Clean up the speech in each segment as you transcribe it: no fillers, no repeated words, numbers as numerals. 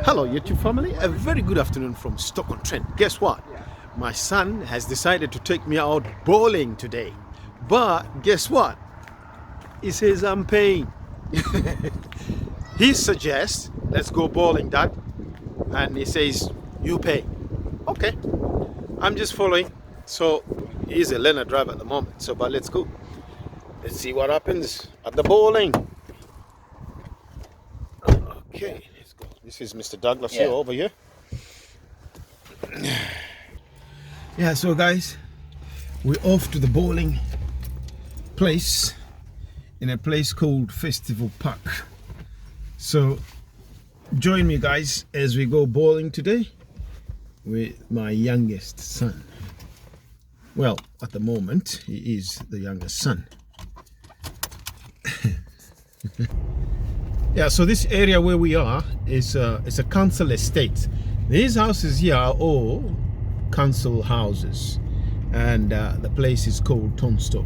Hello YouTube family, a very good afternoon from Stoke-on-Trent. Guess what? My son has decided to take me out bowling today. But guess what? He says I'm paying. He suggests, let's go bowling, Dad. And he says, you pay. Okay, I'm just following. So he's a learner driver at the moment. So, but let's go. Let's see what happens at the bowling. Okay, let's go. This is Mr. Douglas here, over here. Yeah, so guys, we're off to the bowling place in a place called Festival Park. So join me guys as we go bowling today with my youngest son. Well, at the moment he is the youngest son. Yeah, so this area where we are is it's a council estate. These houses here are all council houses, and the place is called Tunstall.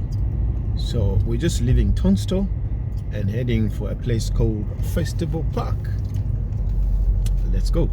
So we're just leaving Tunstall and heading for a place called Festival Park. Let's go.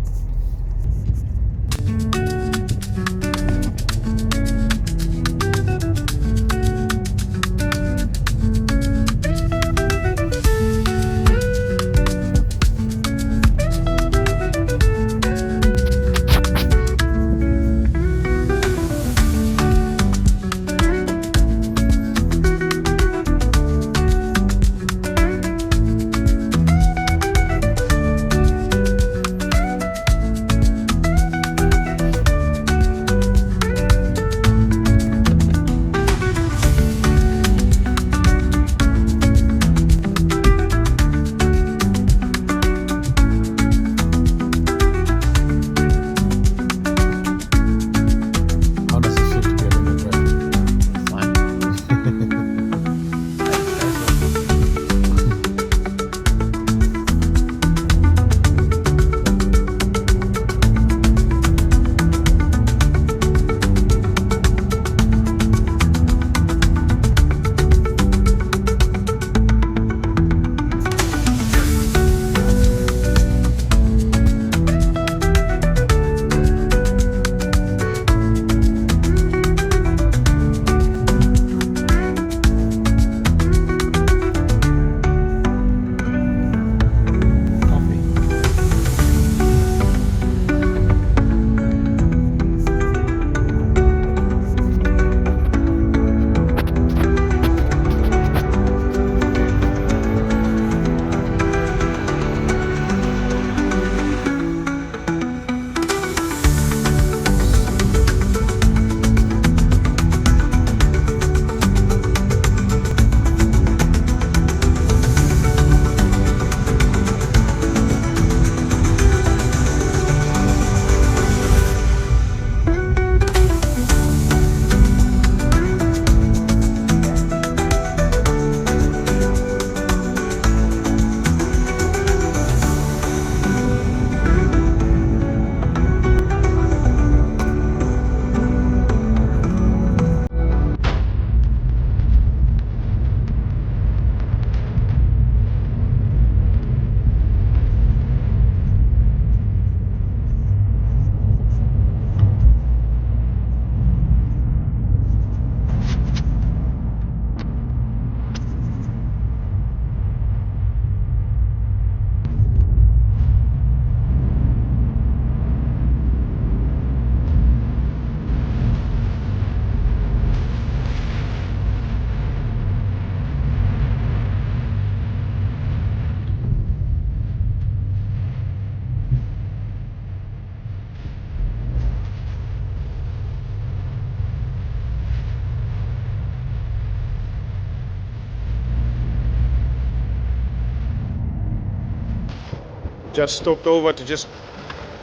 Just stopped over to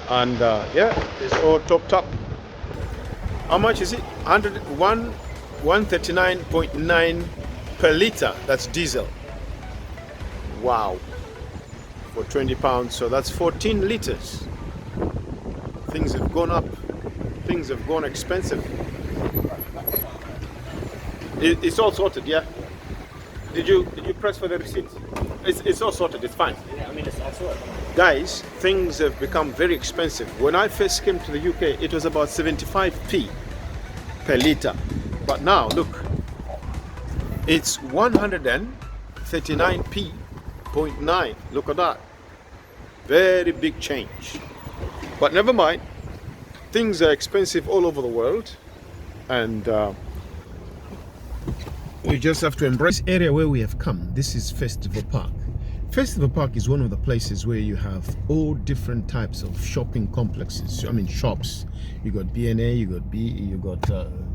and yeah, it's all topped up. How much is it? 139.9 per liter. That's diesel. Wow. For 20 pounds, so that's 14 liters. Things have gone up. Things have gone expensive. It's all sorted, yeah? Did you press for the receipt? It's all sorted, it's fine. Yeah, I mean, it's all sorted. Guys, things have become very expensive. When I first came to the UK, it was about 75p per litre. But now, look, it's 139p point 9. Look at that. Very big change. But never mind. Things are expensive all over the world. And we just have to embrace the area where we have come. This is Festival Park. Festival Park is one of the places where you have all different types of shopping complexes. I mean shops. You got B&A, you got you got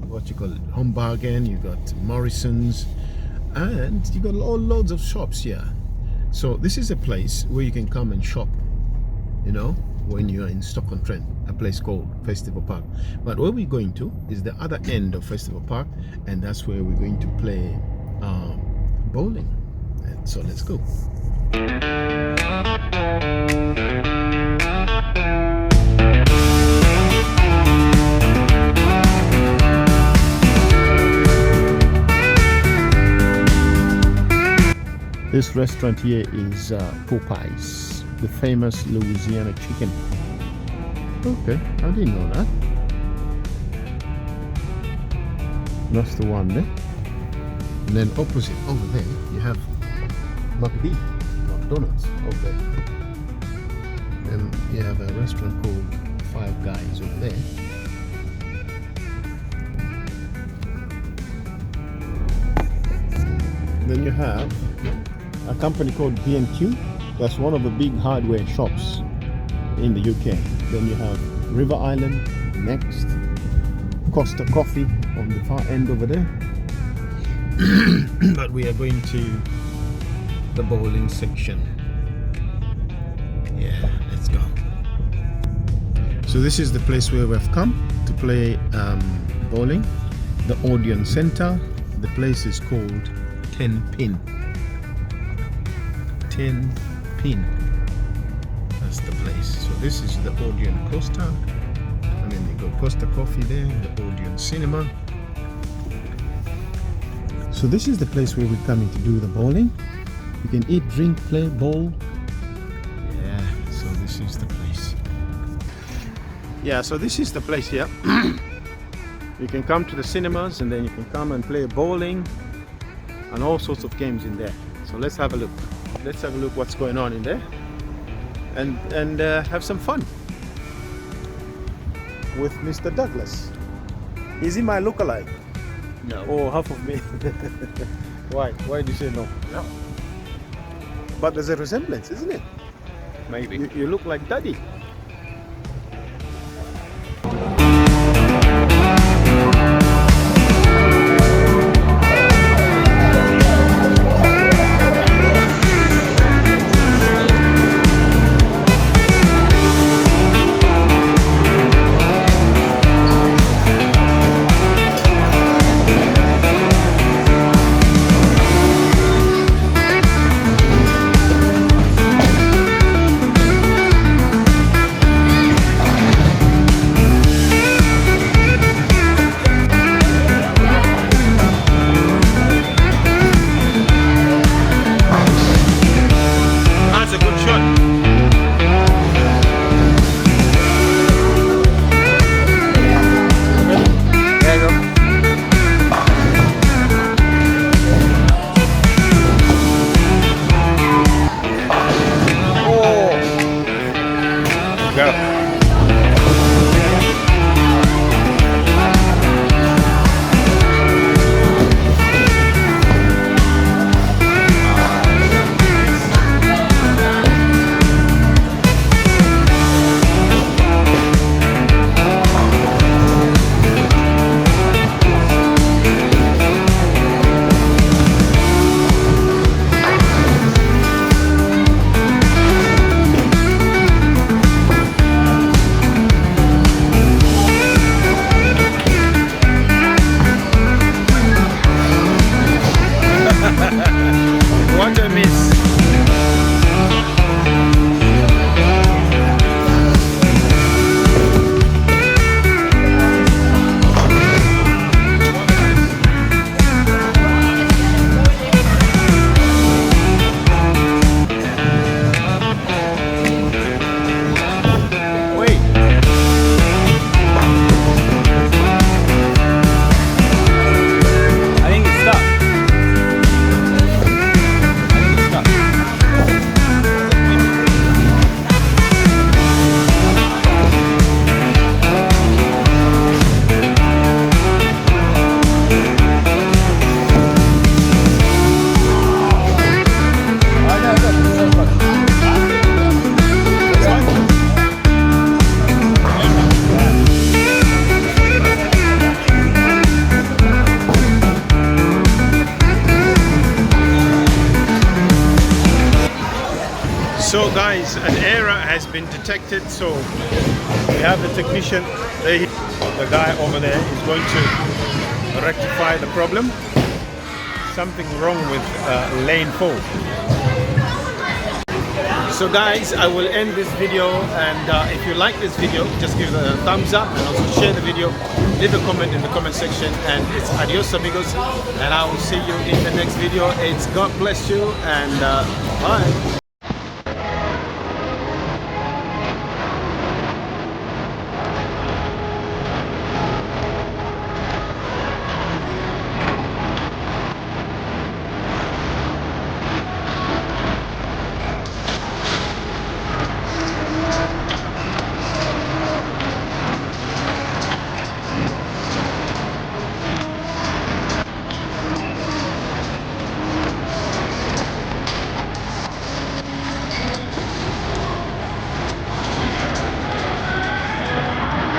what you call it, Home Bargain, you got Morrison's, and you got all loads of shops here. So this is a place where you can come and shop, you know, when you're in Stoke-on-Trent, a place called Festival Park. But where we're going to is the other end of Festival Park, and that's where we're going to play bowling. And so let's go. This restaurant here is Popeyes, the famous Louisiana chicken. Okay, I didn't know that. That's the one there. And then opposite over there, you have McDonald's. Okay. Then you have a restaurant called Five Guys over there. Then you have a company called B&Q. That's one of the big hardware shops in the UK. Then you have River Island next, Costa Coffee on the far end over there. But we are going to the bowling section. Yeah, let's go. So this is the place where we've come to play bowling, the Odeon Center. The place is called 10 Pin. 10 Pin. That's the place. So this is the Odeon Costa, and then you got Costa Coffee there, the Odeon Cinema. So this is the place where we're coming to do the bowling. You can eat, drink, play, bowl. Yeah, so this is the place. Yeah, so this is the place here. You can come to the cinemas, and then you can come and play bowling and all sorts of games in there. So let's have a look. Let's have a look what's going on in there, and have some fun with Mr. Douglas. Is he my lookalike? No. Or half of me? Why? Why do you say no? No. But there's a resemblance, isn't it? Maybe. You look like Daddy. detected, so we have the technician. The guy over there is going to rectify the problem. Something wrong with lane 4. So guys, I will end this video, and if you like this video, just give it a thumbs up and also share the video. Leave a comment in the comment section, and it's adios amigos, and I will see you in the next video. It's God bless you, and bye.